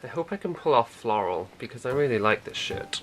I hope I can pull off floral, because I really like this shirt.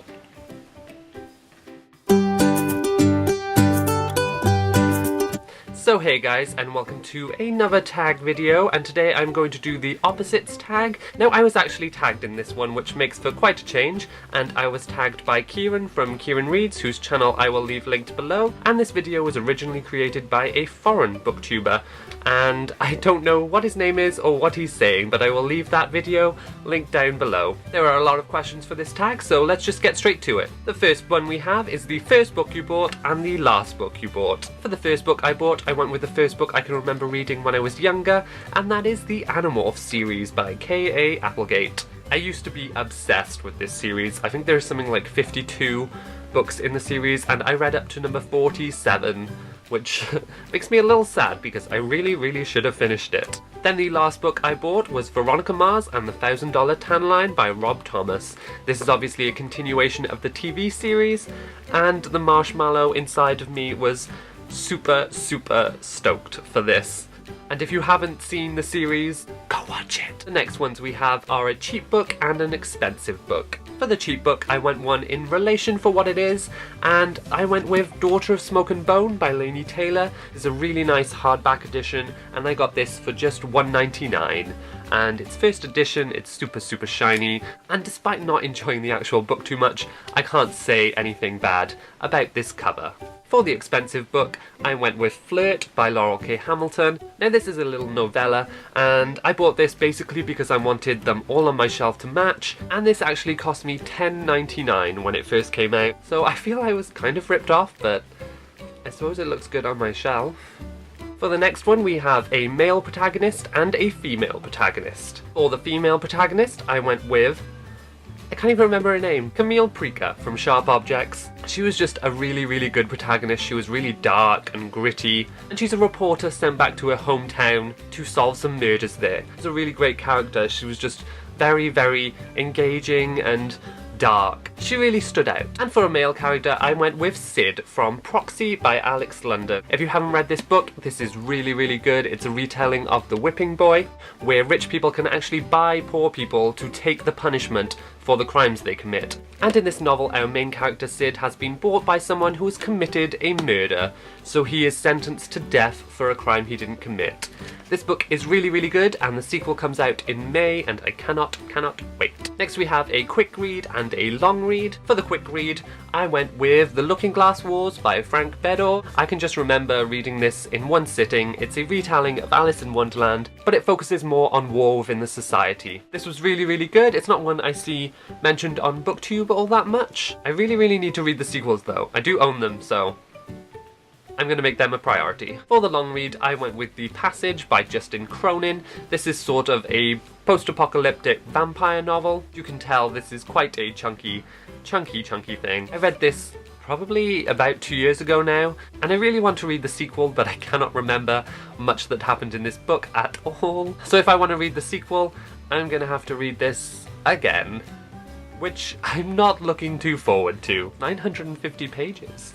So hey guys, and welcome to another tag video, and today I'm going to do the opposites tag. Now I was actually tagged in this one, which makes for quite a change, and I was tagged by Kieran from Kieran Reads, whose channel I will leave linked below, and this video was originally created by a foreign booktuber, and I don't know what his name is or what he's saying, but I will leave that video linked down below. There are a lot of questions for this tag, so let's just get straight to it. The first one we have is the first book you bought and the last book you bought. For the first book I bought, I went with the first book I can remember reading when I was younger, and that is the Animorphs series by K.A. Applegate. I used to be obsessed with this series. I think there's something like 52 books in the series, and I read up to number 47, which makes me a little sad because I really should have finished it. Then the last book I bought was Veronica Mars and the $1,000 Tan Line by Rob Thomas. This is obviously a continuation of the TV series, and the marshmallow inside of me was super stoked for this. And if you haven't seen the series, go watch it! The next ones we have are a cheap book and an expensive book. For the cheap book, I went one in relation for what it is, and I went with Daughter of Smoke and Bone by Laini Taylor. It's a really nice hardback edition, and I got this for just $1.99. And it's first edition, it's super shiny, and despite not enjoying the actual book too much, I can't say anything bad about this cover. For the expensive book, I went with Flirt by Laurel K. Hamilton. Now this is a little novella, and I bought this basically because I wanted them all on my shelf to match, and this actually cost me $10.99 when it first came out, so I feel I was kind of ripped off, but I suppose it looks good on my shelf. For the next one we have a male protagonist and a female protagonist. For the female protagonist, I went with, I can't even remember her name, Camille Preaker from Sharp Objects. She was just a really good protagonist. She was really dark and gritty, and she's a reporter sent back to her hometown to solve some murders there. She's a really great character. She was just very engaging and dark. She really stood out. And for a male character, I went with Sid from Proxy by Alex London. If you haven't read this book, this is really good. It's a retelling of The Whipping Boy, where rich people can actually buy poor people to take the punishment for the crimes they commit. And in this novel, our main character Sid has been bought by someone who has committed a murder, so he is sentenced to death for a crime he didn't commit. This book is really good, and the sequel comes out in May, and I cannot wait. Next we have a quick read and a long read. For the quick read, I went with The Looking Glass Wars by Frank Bedore. I can just remember reading this in one sitting. It's a retelling of Alice in Wonderland, but it focuses more on war within the society. This was really good. It's not one I see mentioned on BookTube all that much. I really need to read the sequels though. I do own them, so I'm going to make them a priority. For the long read, I went with The Passage by Justin Cronin. This is sort of a post-apocalyptic vampire novel. You can tell this is quite a chunky thing. I read this probably about 2 years ago now, and I really want to read the sequel, but I cannot remember much that happened in this book at all. So if I want to read the sequel, I'm going to have to read this again, which I'm not looking too forward to. 950 pages.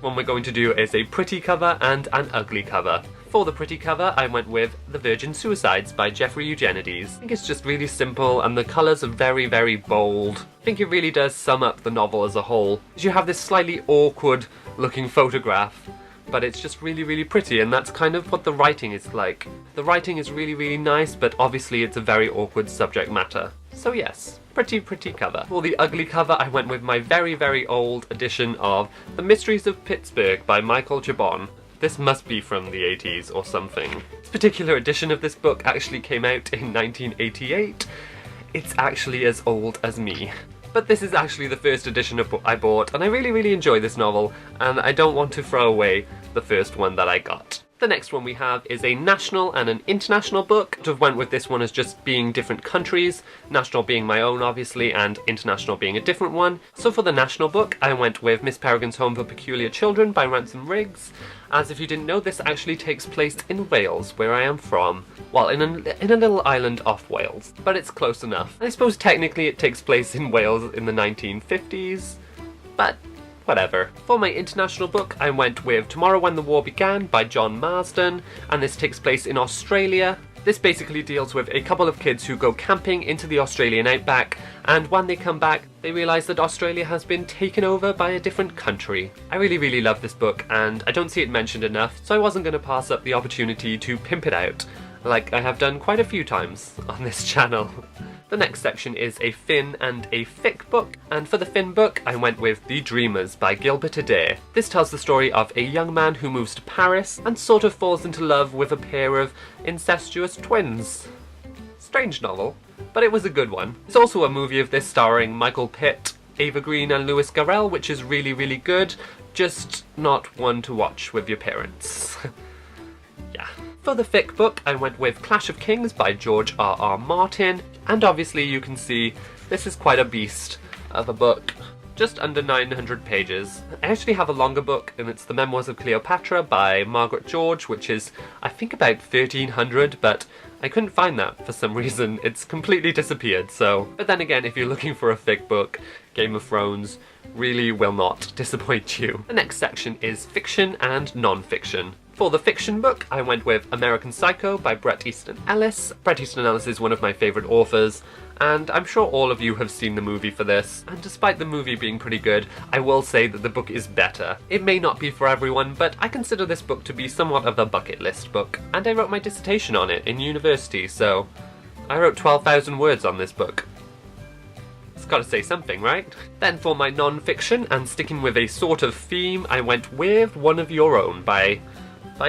What we're going to do is a pretty cover and an ugly cover. For the pretty cover, I went with The Virgin Suicides by Jeffrey Eugenides. I think it's just really simple, and the colours are very bold. I think it really does sum up the novel as a whole. You have this slightly awkward looking photograph, but it's just really pretty, and that's kind of what the writing is like. The writing is really nice, but obviously it's a very awkward subject matter. So yes, pretty cover. For the ugly cover, I went with my very old edition of The Mysteries of Pittsburgh by Michael Chabon. This must be from the 80s or something. This particular edition of this book actually came out in 1988. It's actually as old as me. But this is actually the first edition I bought, and I really enjoy this novel, and I don't want to throw away the first one that I got. The next one we have is a national and an international book. I went with this one as just being different countries, national being my own obviously, and international being a different one. So for the national book, I went with Miss Peregrine's Home for Peculiar Children by Ransom Riggs. As if you didn't know, this actually takes place in Wales, where I am from. Well, in a little island off Wales, but it's close enough. I suppose technically it takes place in Wales in the 1950s, but whatever. For my international book, I went with Tomorrow When the War Began by John Marsden, and this takes place in Australia. This basically deals with a couple of kids who go camping into the Australian outback, and when they come back, they realise that Australia has been taken over by a different country. I really love this book, and I don't see it mentioned enough, so I wasn't going to pass up the opportunity to pimp it out, like I have done quite a few times on this channel. The next section is a Fin and a Fic book, and for the Fin book I went with The Dreamers by Gilbert Adair. This tells the story of a young man who moves to Paris and sort of falls into love with a pair of incestuous twins. Strange novel, but it was a good one. There's also a movie of this starring Michael Pitt, Ava Green and Lewis Carroll, which is really good, just not one to watch with your parents. Yeah. For the fic book, I went with Clash of Kings by George R.R. Martin, and obviously you can see this is quite a beast of a book. Just under 900 pages. I actually have a longer book, and it's The Memoirs of Cleopatra by Margaret George, which is, I think, about 1300, but I couldn't find that for some reason. It's completely disappeared, so... But then again, if you're looking for a fic book, Game of Thrones really will not disappoint you. The next section is fiction and non-fiction. For the fiction book, I went with American Psycho by Bret Easton Ellis. Bret Easton Ellis is one of my favourite authors, and I'm sure all of you have seen the movie for this, and despite the movie being pretty good, I will say that the book is better. It may not be for everyone, but I consider this book to be somewhat of a bucket list book, and I wrote my dissertation on it in university, so I wrote 12,000 words on this book. It's gotta say something, right? Then for my non-fiction, and sticking with a sort of theme, I went with One of Your Own by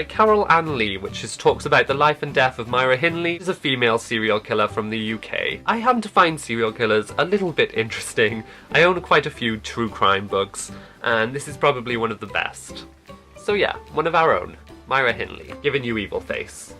Carol Ann Lee, which talks about the life and death of Myra Hindley, who's a female serial killer from the UK. I happen to find serial killers a little bit interesting. I own quite a few true crime books, and this is probably one of the best. So yeah, One of Our Own, Myra Hindley, giving you evil face.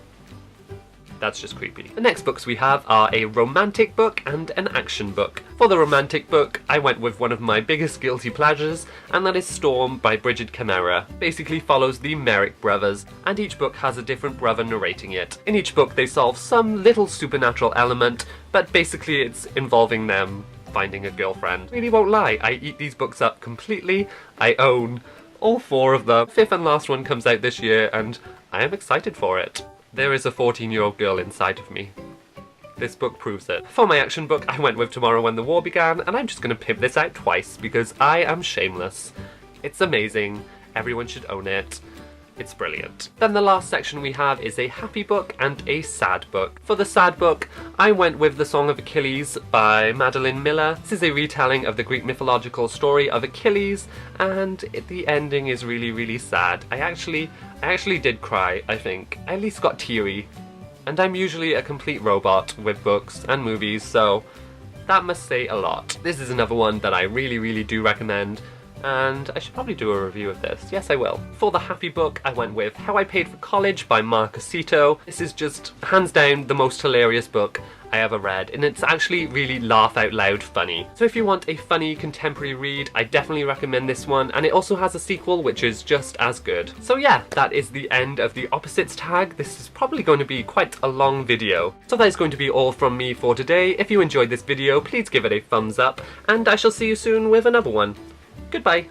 That's just creepy. The next books we have are a romantic book and an action book. For the romantic book, I went with one of my biggest guilty pleasures, and that is Storm by Bridget Camara. Basically follows the Merrick brothers, and each book has a different brother narrating it. In each book they solve some little supernatural element, but basically it's involving them finding a girlfriend. Really won't lie, I eat these books up completely. I own all 4 of them. The 5th and last one comes out this year, and I am excited for it. There is a 14-year-old girl inside of me. This book proves it. For my action book, I went with Tomorrow When the War Began, and I'm just gonna pimp this out twice because I am shameless. It's amazing. Everyone should own it. It's brilliant. Then the last section we have is a happy book and a sad book. For the sad book, I went with The Song of Achilles by Madeline Miller. This is a retelling of the Greek mythological story of Achilles, and the ending is really sad. I actually did cry, I think. I at least got teary. And I'm usually a complete robot with books and movies, so that must say a lot. This is another one that I really do recommend, and I should probably do a review of this. Yes, I will. For the happy book, I went with How I Paid for College by Mark Acito. This is just, hands down, the most hilarious book I ever read, and it's actually really laugh out loud funny. So if you want a funny contemporary read, I definitely recommend this one, and it also has a sequel which is just as good. So yeah, that is the end of the opposites tag. This is probably going to be quite a long video. So that is going to be all from me for today. If you enjoyed this video, please give it a thumbs up, and I shall see you soon with another one. Goodbye.